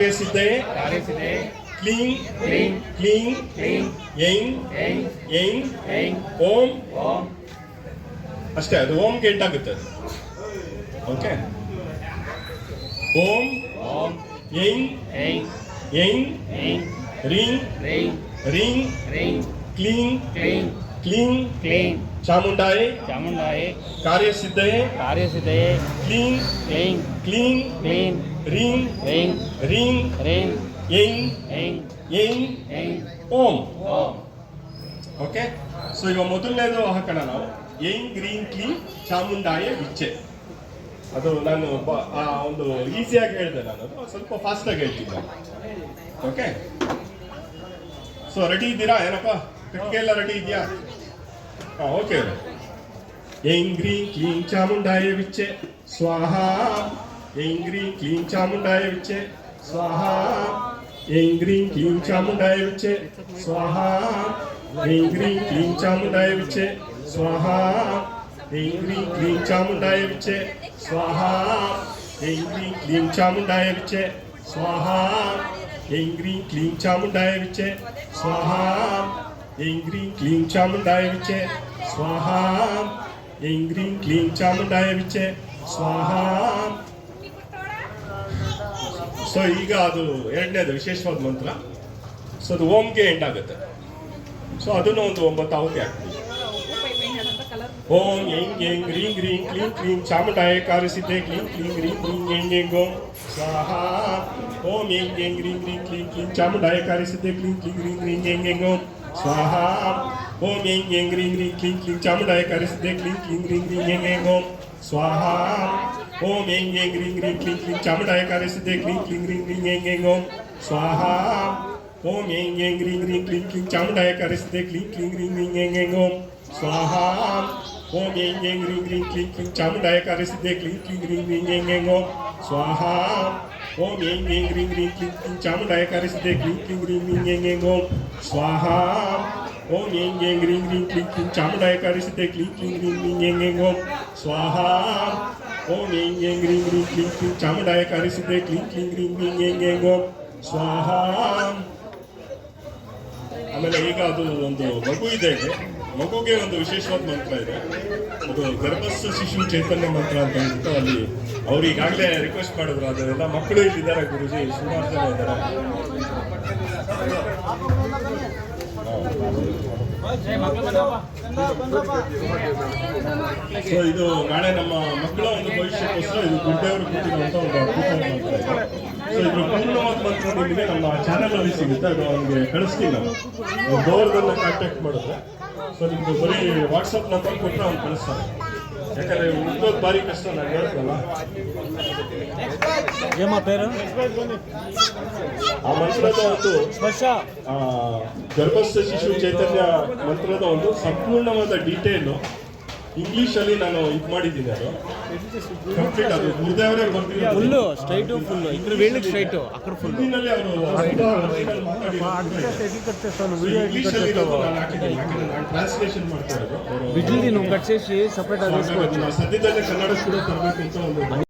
ಕಾರ್ಯಸಿದ್ಧೆ ಕ್ಲೀಂ ಕ್ಲೀಂ ಕ್ಲೀಂ ಕ್ಲೀಂ ಯೈಂ ಯೈಂ ಯೈಂ ಯೈಂ ಓಂ ಓಂ ಅಷ್ಟೇ. ಅದು ಓಂಗೆ ಎಂಡ್ ಆಗುತ್ತೆ ಅದು. ಓಕೆ. ಓಂ ಓಂ ಯೈಂ ಯೈಂ ಯೈಂ ಯೈಂ ರೀಂ ರೀಂ ರೀಂ ರೀಂ ಕ್ಲೀಂ ಕ್ಲೀಂ ಕ್ಲೀಂ ಕ್ಲೀಂ ಚಾಮುಂಡಾಯೇ ಚಾಮುಂಡಾಯೇ ಕಾರ್ಯಸಿದ್ಧಯೇ ಕಾರ್ಯಸಿದ್ಧಯೇ ಕ್ಲೀಂ ಕ್ಲೀಂ ಕ್ಲೀಂ ಕ್ಲೀಂ ರೀಂ ರೀಂ ರೀಂ ರೀಂ ಯೈಂ ಯೈಂ ಯೈಂ ಯೈಂ ಓಂ ಓಂ. ಓಕೆ. ಸೊ ಇವಾಗ ಮೊದಲನೇದು ಹಾಕೋಣ ನಾವು. ಯೈಂ ಗ್ರೀಂ ಕ್ಲೀಂ ಚಾಮುಂಡಾಯೇ ವಿಚ್ಚೆ. ಅದು ನಾನು ಒಂದು ಈಸಿಯಾಗಿ ಹೇಳಿದೆ, ನಾನು ಅದು ಸ್ವಲ್ಪ ಫಾಸ್ಟಾಗಿ ಹೇಳ್ತೀನಿ ನಾನು. ಓಕೆ. ಸೊ ರೆಡಿ ಇದ್ದೀರಾ? ಏನಪ್ಪ ಕಟ್ಟಿಗೆ ಎಲ್ಲ ರೆಡಿ ಇದೆಯಾ? ಹಾಂ, ಓಕೆ. ಯೈಂ ಗ್ರೀಂ ಕ್ಲೀಂ ಚಾಮುಂಡಾಯೇ ವಿಚ್ಚೆ ಸ್ವಾಹಾ. ಯೈಂ ಗ್ರೀಂ ಕ್ಲೀಂ ಚಾಮುಂಡಾಯೇ ವಿಚ್ಚೆ ಸ್ವಾಹಾ. ಯೈಂ ಗ್ರೀಂ ಕ್ಲೀಂ ಚಾಮುಂಡಾಯೇ ವಿಚ್ಚೆ ಸ್ವಾಹಾ. ಯೈಂ ಗ್ರೀಂ ಕ್ಲೀಂ ಚಾಮುಂಡಾಯೇ ವಿಚ್ಚೆ ಸ್ವಾಹಾ. ಯೈಂ ಗ್ರೀಂ ಕ್ಲೀಂ ಚಾಮುಂಡಾಯೇ ವಿಚ್ಚೆ ಸ್ವಾಹಾ. ಯೈಂ ಗ್ರೀಂ ಕ್ಲೀಂ ಚಾಮುಂಡಾಯೇ ವಿಚ್ಚೆ ಸ್ವಾಹಾ. ಯೈಂ ಗ್ರೀಂ ಕ್ಲೀಂ ಚಾಮುಂಡಾಯೇ ವಿಚ್ಚೆ ಸ್ವಾಹಾ. ಯೈಂ ಗ್ರೀಂ ಕ್ಲೀಂ ಚಾಮುಂಡಾಯೇ ವಿಚ್ಚೆ ಸ್ವಾಹಾ. ಯೈಂ ಗ್ರೀಂ ಕ್ಲೀಂ ಚಾಮುಂಡಾಯೇ ವಿಚ್ಚೆ ಸ್ವಾಹಾ. ಸೊ ಈಗ ಅದು ಎರಡನೇದು ವಿಶೇಷವಾದ ಮಂತ್ರ. ಸೊ ಅದು ಓಂಗೆ ಎಂಡ್ ಆಗುತ್ತೆ. ಸೊ ಅದನ್ನು ಒಂದು 9 ಆವೃತ್ತಿ ಆಗ್ತದೆ. ಓಂ ಯೈಂ ಯೈಂ ಗ್ರೀಂ ಗ್ರೀಂ ಕ್ಲೀಂ ಕ್ಲೀಂ ಚಾಮುಂಡಾಯೇ ಕಾರ್ಯಸಿದ್ಧೆ ಕ್ಲೀಂ ಕ್ಲೀಂ ಗ್ರೀಂ ಗ್ರೀಂ ಯೈಂ ಯೈಂ ಓಂ ಸ್ವಾಹಾ. ಓಂ ಯೈಂ ಯೈಂ ಗ್ರೀಂ ಗ್ರೀಂ ಕ್ಲೀಂ ಕ್ಲೀಂ ಚಾಮುಂಡಾಯೇ ಕಾರ್ಯಸಿದ್ಧೆ ಕ್ಲೀಂ ಕ್ಲೀಂ ಗ್ರೀಂ ಗ್ರೀಂ ಯೈಂ ಯೈಂ ಓಂ ಸ್ವಾಹಾ. ಓಂ ಯೈಂ ಯೈಂ ಗ್ರೀಂ ಗ್ರೀಂ ಕ್ಲೀಂ ಕ್ಲೀಂ ಚಾಮುಂಡಾಯೇ ಕಾರ್ಯಸಿದ್ಧೆ ಕ್ಲೀಂ ಕ್ಲೀಂ ಗ್ರೀಂ ಗ್ರೀಂ ಯೈಂ ಯೈಂ ಓಂ ಸ್ವಾಹಾ. ಓಂ ಯೈಂ ಯೈಂ ಗ್ರೀಂ ಗ್ರೀಂ ಕ್ಲೀಂ ಕ್ಲೀಂ ಚಾಮುಂಡಾಯೇ ಕಾರ್ಯಸಿದ್ಧೆ ಕ್ಲೀಂ ಕ್ಲೀಂ ಗ್ರೀಂ ಗ್ರೀಂ ಯೈಂ ಯೈಂ ಓಂ ಸ್ವಾಹಾ. ಓಂ ಯೈಂ ಯೈಂ ಗ್ರೀಂ ಗ್ರೀಂ ಕ್ಲೀಂ ಕ್ಲೀಂ ಚಾಮುಂಡಾಯೇ ಕಾರ್ಯಸಿದ್ಧೆ ಕ್ಲೀಂ ಕ್ಲೀಂ ಗ್ರೀಂ ಗ್ರೀಂ ಯೈಂ ಯೈಂ ಓಂ ಸ್ವಾಹಾ. ಓಂ ಯೈಂ ಯೈಂ ಗ್ರೀಂ ಗ್ರೀಂ ಕ್ಲೀಂ ಕ್ಲೀಂ ಚಾಮುಂಡಾಯೇ ಕಾರ್ಯಸಿದ್ಧೆ ಕ್ಲೀಂ ಕ್ಲೀಂ ಗ್ರೀಂ ಗ್ರೀಂ ಯೈಂ ಯೈಂ ಓಂ ಸ್ವಾಹಾ. ಓಂ ಯೈಂ ಯೈಂ ಗ್ರೀಂ ಗ್ರೀಂ ಕ್ಲೀಂ ಕ್ಲೀಂ ಚಾಮುಂಡಾಯೇ ಕಾರ್ಯಸಿದ್ಧೆ ಕ್ಲೀಂ ಕ್ಲೀಂ ಗ್ರೀಂ ಗ್ರೀಂ ಯೈಂ ಯೈಂ ಓಂ ಸ್ವಾಹಾ. ಓಂ ಯೈಂ ಯೈಂ ಗ್ರೀಂ ಗ್ರೀಂ ಕ್ಲೀಂ ಕ್ಲೀಂ ಚಾಮುಂಡಾಯೇ ಕಾರ್ಯಸಿದ್ಧೆ ಕ್ಲೀಂ ಕ್ಲೀಂ ಗ್ರೀಂ ಗ್ರೀಂ ಯೈಂ ಯೈಂ ಓಂ ಸ್ವಾಹಾ. ಓಂ ಯೈಂ ಯೈಂ ಗ್ರೀಂ ಗ್ರೀಂ ಕ್ಲೀಂ ಕ್ಲೀಂ ಚಾಮುಂಡಾಯೇ ಕಾರ್ಯಸಿದ್ಧೆ ಕ್ಲೀಂ ಕ್ಲೀಂ ಗ್ರೀಂ ಗ್ರೀಂ ಯೈಂ ಯೈಂ ಓಂ ಸ್ವಾಹಾ. ಆಮೇಲೆ ಈಗ ಅದು ಒಂದು ಮಗು ಇದೆ. ಮಗುಗೆ ಒಂದು ವಿಶೇಷವಾದ ಮಂತ್ರ ಇದೆ. ಅದು ಗರ್ಭಸ್ಥ ಶಿಶು ಚೈತನ್ಯ ಮಂತ್ರ ಅಂತ ಹೇಳ್ಬಿಟ್ಟು ಅಲ್ಲಿ ಅವ್ರು ಈಗಾಗಲೇ ರಿಕ್ವೆಸ್ಟ್ ಮಾಡಿದ್ರು. ಅದೆಲ್ಲ ಮಕ್ಕಳು ಇಲ್ಲಿದ್ದಾರೆ ಗುರುಜಿ, ಸುಮಾರು ಜನ ಇದ್ದಾರೆ. ಸೊ ಇದು ನಾಳೆ ನಮ್ಮ ಮಕ್ಕಳ ಒಂದು ಭವಿಷ್ಯಕ್ಕೋಸ್ಕರ ಇದು ಗುಡ್ಡೆಯವರು ಕೂತಿರುವಂಥ ಒಂದು ಅದ್ಭುತವಾದ ಮಂತ್ರ ಇದೆ. ಸೊ ಇದ್ರ ಪೂರ್ಣವಾದ ಮಂತ್ರ ನಿಮಗೆ ನಮ್ಮ ಚಾನಲ್ ಅಲ್ಲಿ ಸಿಗುತ್ತೆ. ಅದು ಅವ್ನಿಗೆ ಕಳಿಸ್ತೀನಿ ನಾನು. ದೂರದನ್ನ ಕಾಂಟ್ಯಾಕ್ಟ್ ಮಾಡಿದ್ರೆ ಸೊ ನಿಮ್ದು ಬರೀ ವಾಟ್ಸಪ್ ನಂಬರ್ ಕೊಟ್ಟರೆ ಅವ್ನು ಕಳಿಸ್ತಾರೆ. ಯಾಕಂದ್ರೆ ಉಳಿದೋದು ಭಾರಿ ಕಷ್ಟ, ನಾನು ಹೇಳ್ತಲ್ಲ. ಆ ಮಂತ್ರದ ಒಂದು ಗರ್ಭಸ್ಥ ಶಿಶು ಚೈತನ್ಯ ಮಂತ್ರದ ಒಂದು ಸಂಪೂರ್ಣವಾದ ಡೀಟೇಲು ಇಂಗ್ಲಿಷಲ್ಲಿ ನಾನು ಇದು ಮಾಡಿದ್ದೀನಿ. ಅದು ಕಂಪ್ಲೀಟ್, ಅದು ಗುರುದೇವರೇ ಬರ್ತಿರೋದು ಫುಲ್ಲು ಸ್ಟ್ರೈಟು ಫುಲ್ಲು ಇದ್ರ ವೇಳಿಗೆ ಸ್ಟ್ರೈಟು ಅక్కడ ಫುಲ್ ಹಿಂದಿನಲ್ಲಿ ಅವರು ಇಂಗ್ಲಿಷಲ್ಲಿ ನಾನು ಹಾಕಿದ್ದೀನಿ. ಯಾಕಂದ್ರೆ ನಾನು ಟ್ರಾನ್ಸ್ಲೇಷನ್ ಮಾಡ್ತಾ ಇರೋದು. ಬಿಜ್ಲಿ ನೀವು ಕಟ್ಸೇಸಿ ಸಪ್ರೇಟ್ ಆಗಿ ಸದ್ಯದಲ್ಲೇ ಕನ್ನಡ ಕೂಡ ತರಬೇಕು ಅಂತ ಒಂದು